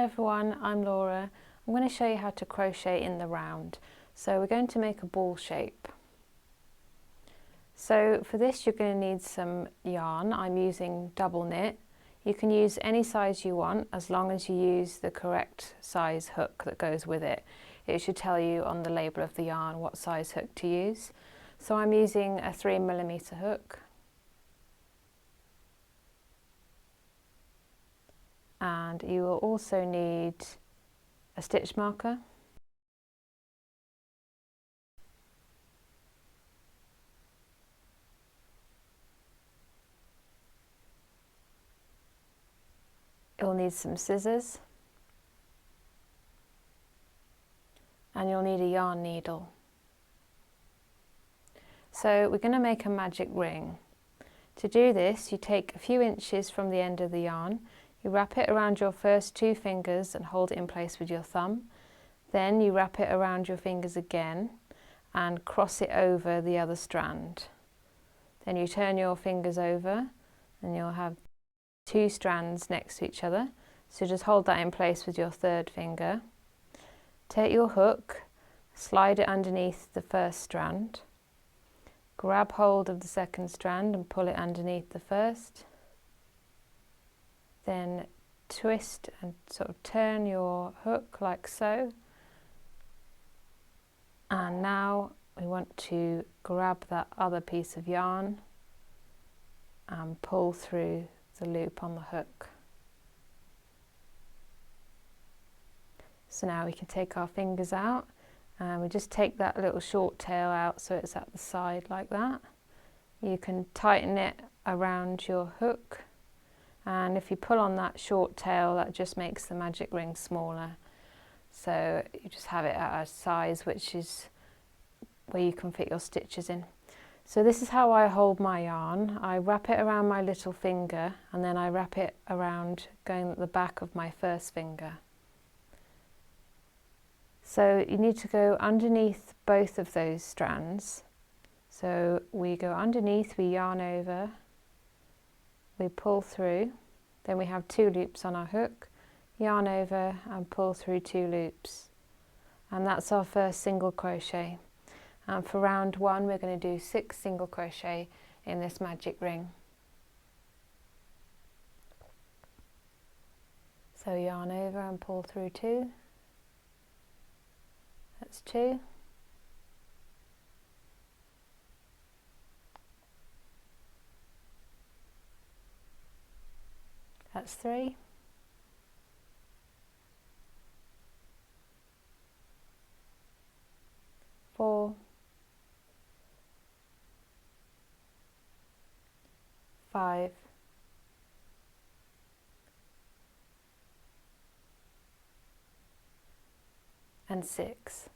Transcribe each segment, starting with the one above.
Hi everyone, I'm Laura. I'm going to show you how to crochet in the round. So we're going to make a ball shape. So for this you're going to need some yarn. I'm using double knit. You can use any size you want as long as you use the correct size hook that goes with it. It should tell you on the label of the yarn what size hook to use. So I'm using a 3mm hook. And you will also need a stitch marker, you'll need some scissors, and you'll need a yarn needle. So we're going to make a magic ring. To do this, you take a few inches from the end of the yarn, you wrap it around your first 2 fingers and hold it in place with your thumb. Then you wrap it around your fingers again and cross it over the other strand. Then you turn your fingers over and you'll have 2 strands next to each other. So just hold that in place with your 3rd finger. Take your hook, slide it underneath the first strand. Grab hold of the 2nd strand and pull it underneath the 1st. Then twist and sort of turn your hook like so. And now we want to grab that other piece of yarn and pull through the loop on the hook. So now we can take our fingers out and we just take that little short tail out so it's at the side like that. You can tighten it around your hook, and if you pull on that short tail that just makes the magic ring smaller. So you just have it at a size which is where you can fit your stitches in. So this is how I hold my yarn. I wrap it around my little finger and then I wrap it around going at the back of my 1st finger. So you need to go underneath both of those strands. So we go underneath, we yarn over, we pull through, then we have 2 loops on our hook, yarn over and pull through 2 loops. And that's our first single crochet. And for round 1 we're going to do 6 single crochet in this magic ring. So yarn over and pull through 2. That's 2. That's 3. 4. 5. And 6.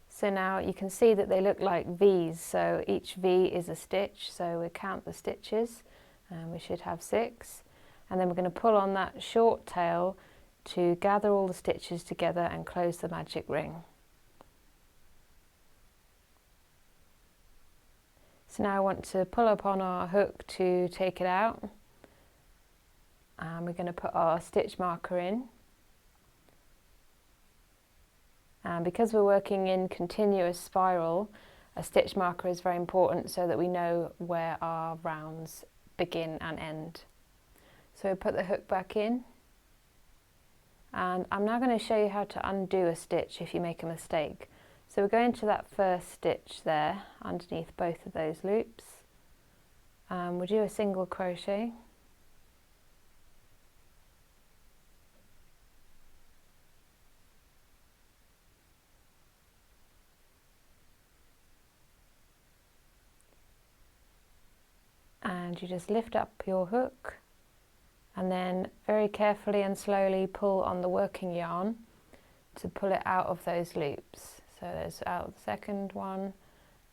So now you can see that they look like V's, so each V is a stitch, so we count the stitches and we should have 6, and then we're going to pull on that short tail to gather all the stitches together and close the magic ring. So now I want to pull up on our hook to take it out, and we're going to put our stitch marker in. And because we're working in continuous spiral, a stitch marker is very important so that we know where our rounds begin and end. So we put the hook back in, and I'm now going to show you how to undo a stitch if you make a mistake. So we're going to that first stitch there underneath both of those loops. We'll do a single crochet. And you just lift up your hook and then very carefully and slowly pull on the working yarn to pull it out of those loops. So there's out the 2nd one,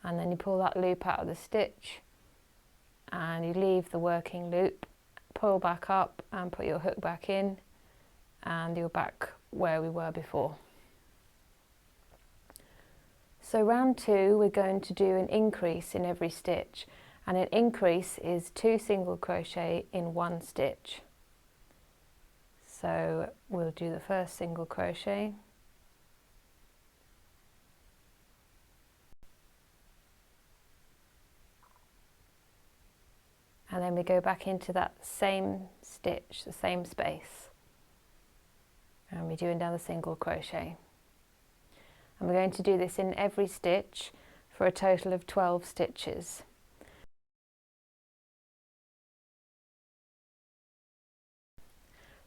and then you pull that loop out of the stitch and you leave the working loop, pull back up and put your hook back in, and you're back where we were before. So round 2 we're going to do an increase in every stitch, and an increase is 2 single crochet in 1 stitch. So we'll do the first single crochet, and then we go back into that same stitch, the same space, and we're doing down the single crochet. And we're going to do this in every stitch for a total of 12 stitches.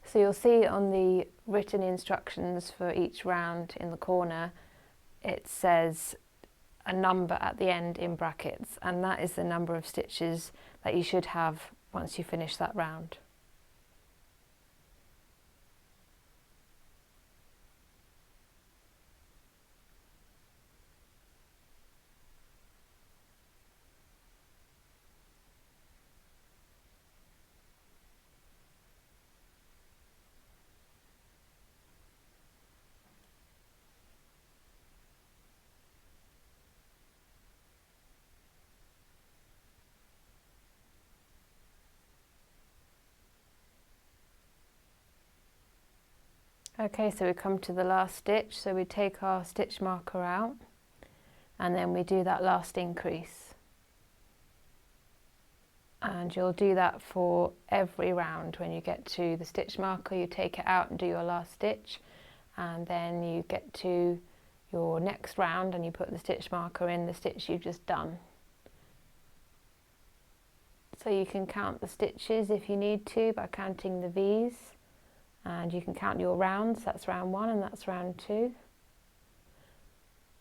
So you'll see on the written instructions for each round in the corner, it says a number at the end in brackets, and that is the number of stitches that you should have once you finish that round. Okay, so we come to the last stitch, so we take our stitch marker out and then we do that last increase. And you'll do that for every round. When you get to the stitch marker, you take it out and do your last stitch, and then you get to your next round and you put the stitch marker in the stitch you've just done. So you can count the stitches if you need to by counting the V's. And you can count your rounds, that's round 1 and that's round 2.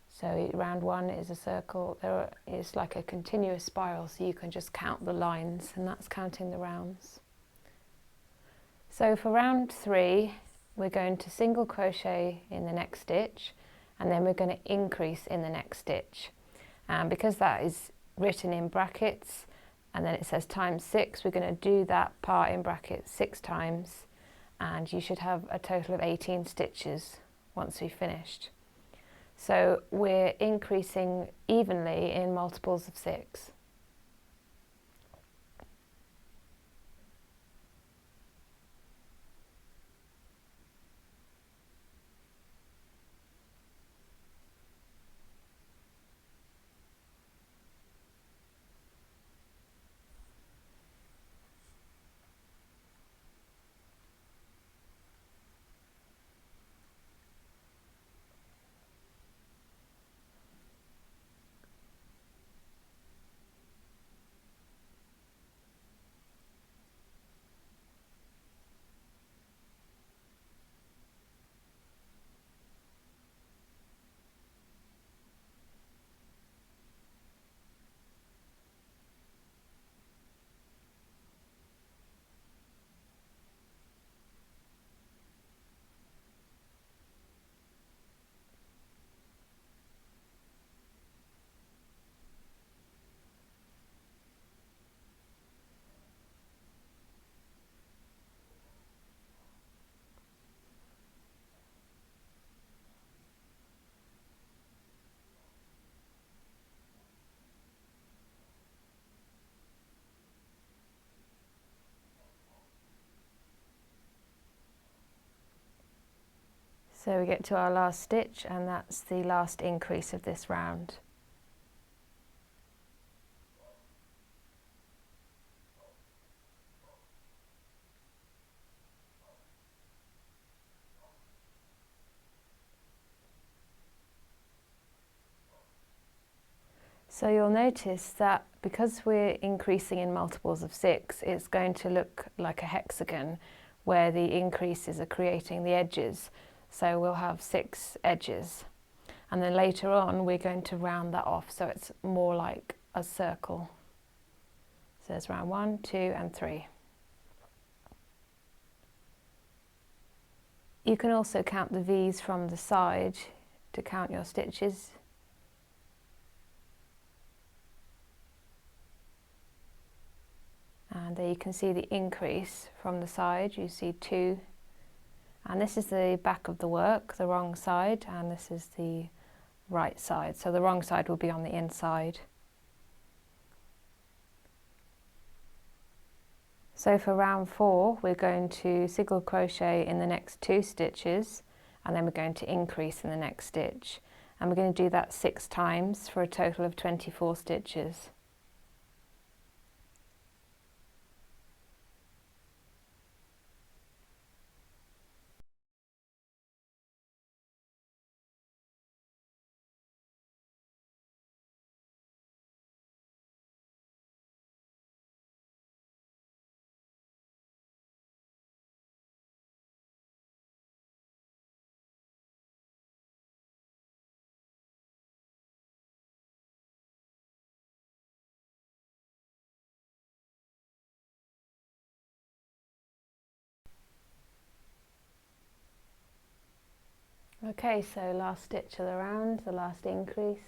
So round 1 is a circle, there is like a continuous spiral, so you can just count the lines, and that's counting the rounds. So for round 3, we're going to single crochet in the next stitch, and then we're going to increase in the next stitch. And because that is written in brackets, and then it says times 6, we're going to do that part in brackets 6 times. And you should have a total of 18 stitches once we've finished. So we're increasing evenly in multiples of 6. So we get to our last stitch, and that's the last increase of this round. So you'll notice that because we're increasing in multiples of 6, it's going to look like a hexagon where the increases are creating the edges. So we'll have 6 edges, and then later on we're going to round that off so it's more like a circle. So there's round 1, 2 and 3. You can also count the V's from the side to count your stitches. And there you can see the increase from the side. You see 2. And this is the back of the work, the wrong side, and this is the right side. So the wrong side will be on the inside. So for round 4 we're going to single crochet in the next 2 stitches, and then we're going to increase in the next stitch, and we're going to do that 6 times for a total of 24 stitches. Okay, so last stitch of the round, the last increase.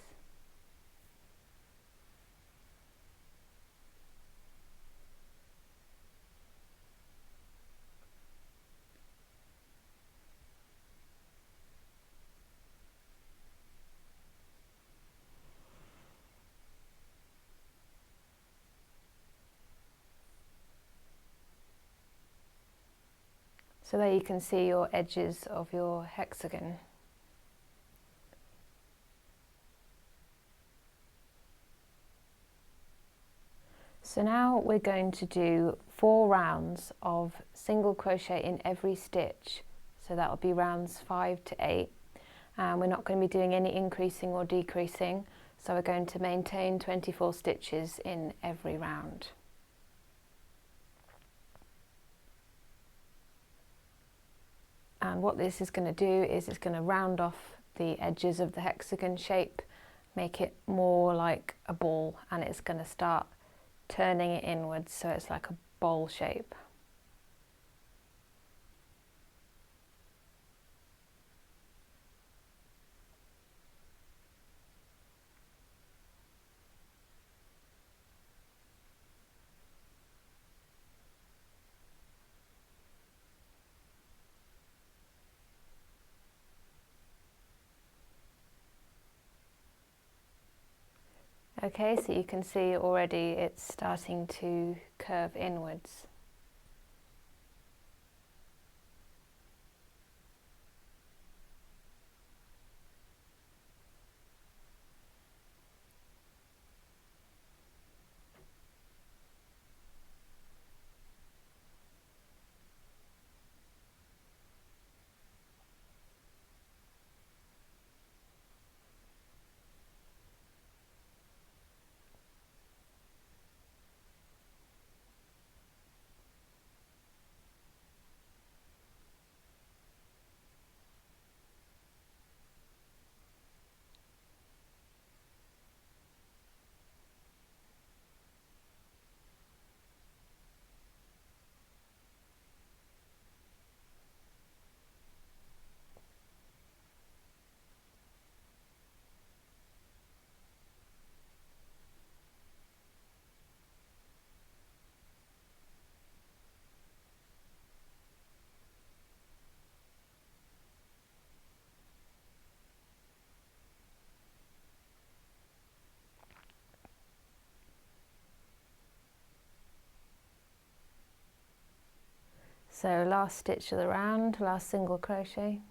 So there you can see your edges of your hexagon. So now we're going to do 4 rounds of single crochet in every stitch. So that will be rounds 5 to 8. And we're not going to be doing any increasing or decreasing. So we're going to maintain 24 stitches in every round. And what this is going to do is it's going to round off the edges of the hexagon shape, make it more like a ball, and it's going to start turning it inwards so it's like a bowl shape. Okay, so you can see already it's starting to curve inwards. So last stitch of the round, last single crochet.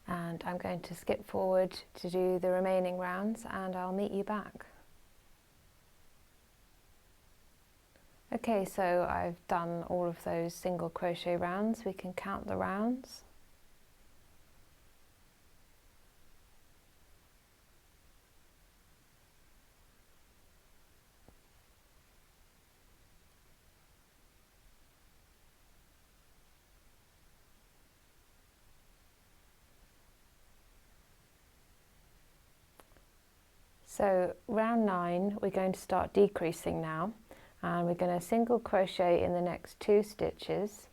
And I'm going to skip forward to do the remaining rounds, and I'll meet you back. Okay, so I've done all of those single crochet rounds. We can count the rounds. So round 9 we're going to start decreasing now, and we're going to single crochet in the next 2 stitches,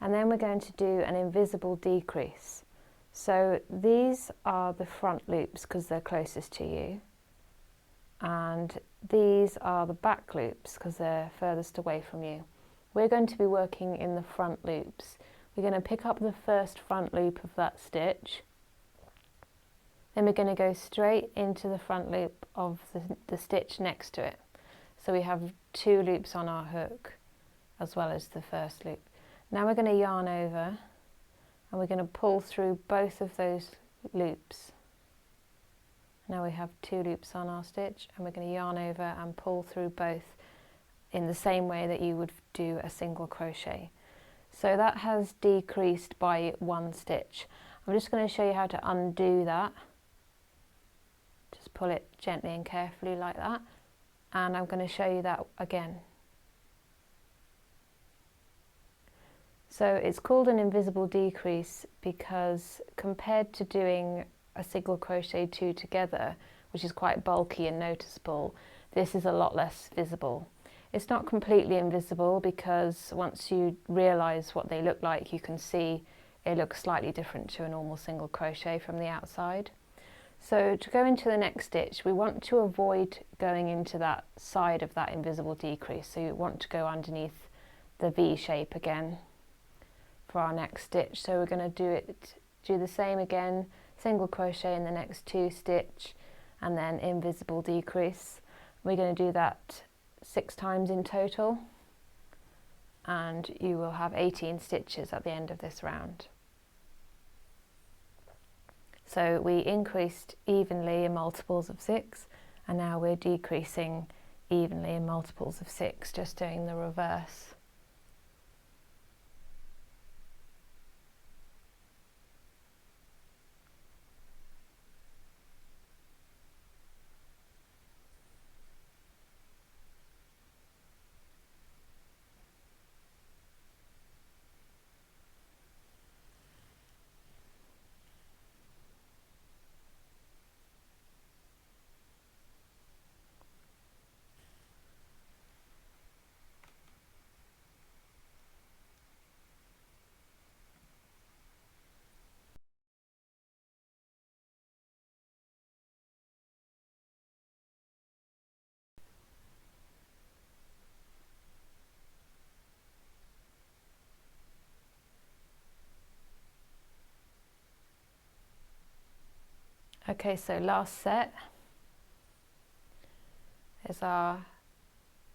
and then we're going to do an invisible decrease. So these are the front loops because they're closest to you, and these are the back loops because they're furthest away from you. We're going to be working in the front loops. We're going to pick up the first front loop of that stitch, then we're going to go straight into the front loop of the stitch next to it. So we have 2 loops on our hook as well as the first loop. Now we're going to yarn over and we're going to pull through both of those loops. Now we have 2 loops on our stitch and we're going to yarn over and pull through both in the same way that you would do a single crochet. So that has decreased by 1 stitch. I'm just going to show you how to undo that. Just pull it gently and carefully like that, and I'm going to show you that again. So it's called an invisible decrease because compared to doing a single crochet 2 together, which is quite bulky and noticeable, this is a lot less visible. It's not completely invisible because once you realise what they look like, you can see it looks slightly different to a normal single crochet from the outside. So to go into the next stitch, we want to avoid going into that side of that invisible decrease. So you want to go underneath the V shape again for our next stitch. So we're going to do the same again, single crochet in the next 2 stitch and then invisible decrease. We're going to do that 6 times in total, and you will have 18 stitches at the end of this round. So we increased evenly in multiples of 6, and now we're decreasing evenly in multiples of 6, just doing the reverse. Okay, so last set is our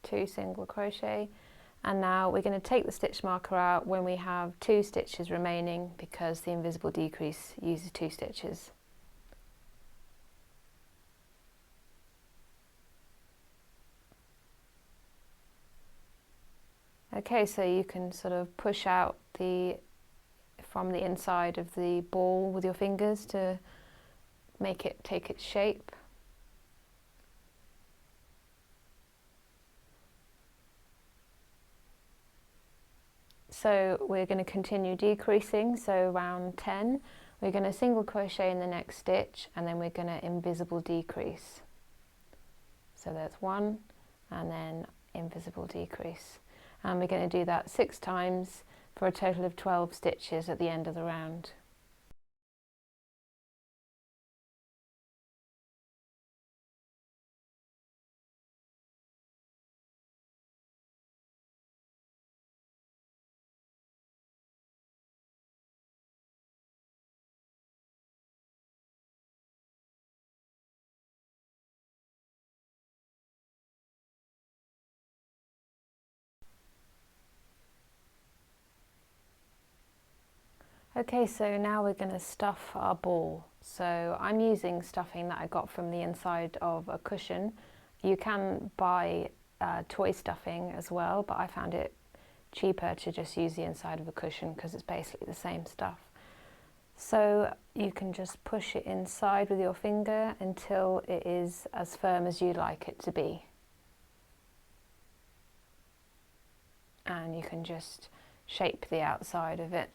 2 single crochet, and now we're going to take the stitch marker out when we have 2 stitches remaining because the invisible decrease uses 2 stitches. Okay, so you can sort of push out from the inside of the ball with your fingers to make it take its shape. So we're going to continue decreasing, so round 10 we're going to single crochet in the next stitch and then we're going to invisible decrease. So that's 1 and then invisible decrease, and we're going to do that 6 times for a total of 12 stitches at the end of the round. Okay, so now we're going to stuff our ball. So I'm using stuffing that I got from the inside of a cushion. You can buy toy stuffing as well, but I found it cheaper to just use the inside of a cushion because it's basically the same stuff. So you can just push it inside with your finger until it is as firm as you'd like it to be. And you can just shape the outside of it.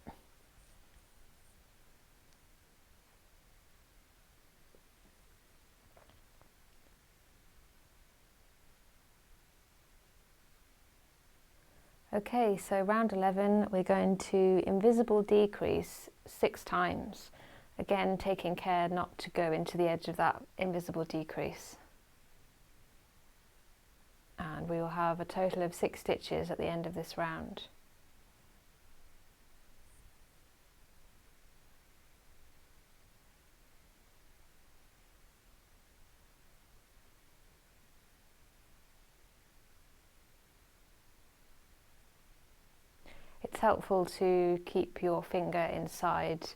Okay, so round 11 we're going to invisible decrease 6 times, again taking care not to go into the edge of that invisible decrease. and we will have a total of 6 stitches at the end of this round. It's helpful to keep your finger inside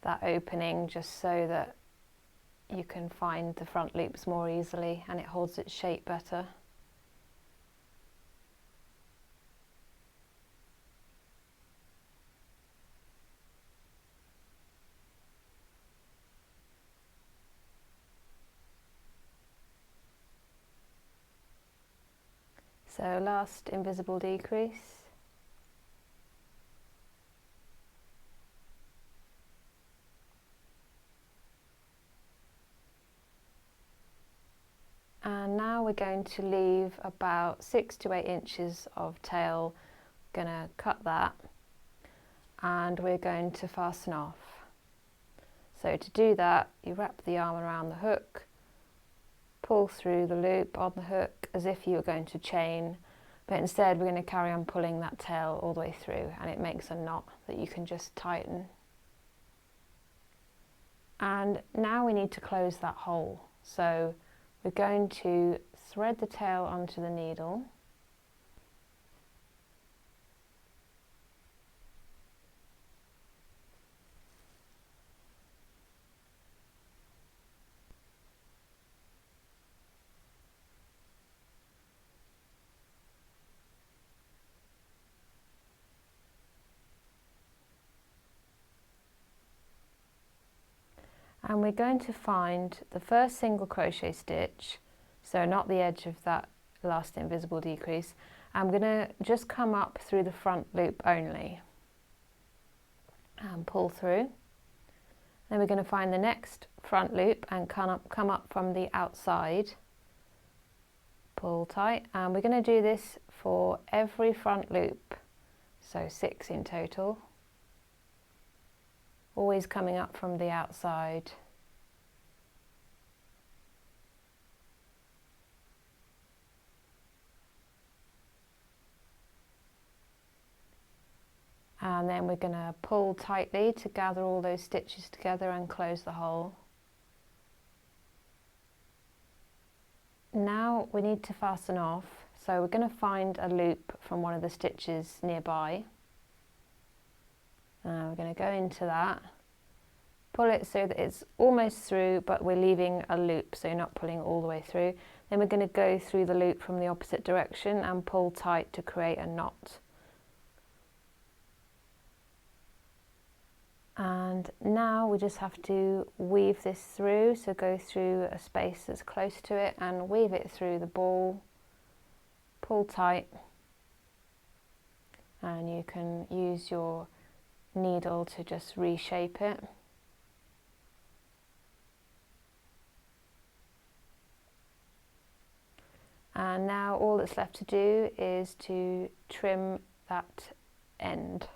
that opening just so that you can find the front loops more easily and it holds its shape better. So last invisible decrease. And now we're going to leave about 6 to 8 inches of tail. Going to cut that and we're going to fasten off. So to do that, you wrap the arm around the hook, pull through the loop on the hook as if you were going to chain, but instead we're going to carry on pulling that tail all the way through, and it makes a knot that you can just tighten. And now we need to close that hole. So we're going to thread the tail onto the needle. And we're going to find the first single crochet stitch, so not the edge of that last invisible decrease. I'm going to just come up through the front loop only and pull through. Then we're going to find the next front loop and come up from the outside, pull tight, and we're going to do this for every front loop, so 6 in total. Always coming up from the outside. And then we're going to pull tightly to gather all those stitches together and close the hole. Now we need to fasten off, so we're going to find a loop from one of the stitches nearby. We're going to go into that, pull it so that it's almost through, but we're leaving a loop, so you're not pulling all the way through. Then we're going to go through the loop from the opposite direction and pull tight to create a knot. And now we just have to weave this through, so go through a space that's close to it and weave it through the ball, pull tight, and you can use your needle to just reshape it. And now all that's left to do is to trim that end.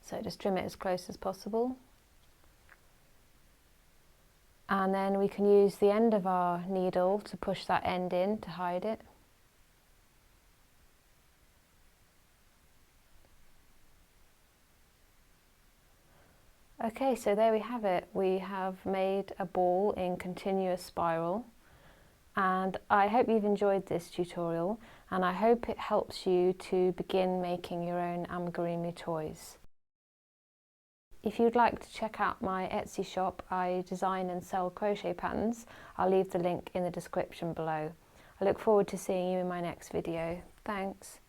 So just trim it as close as possible. And then we can use the end of our needle to push that end in to hide it. Okay, so there we have it. We have made a ball in continuous spiral, and I hope you've enjoyed this tutorial, and I hope it helps you to begin making your own amigurumi toys. If you'd like to check out my Etsy shop, I design and sell crochet patterns. I'll leave the link in the description below. I look forward to seeing you in my next video. Thanks.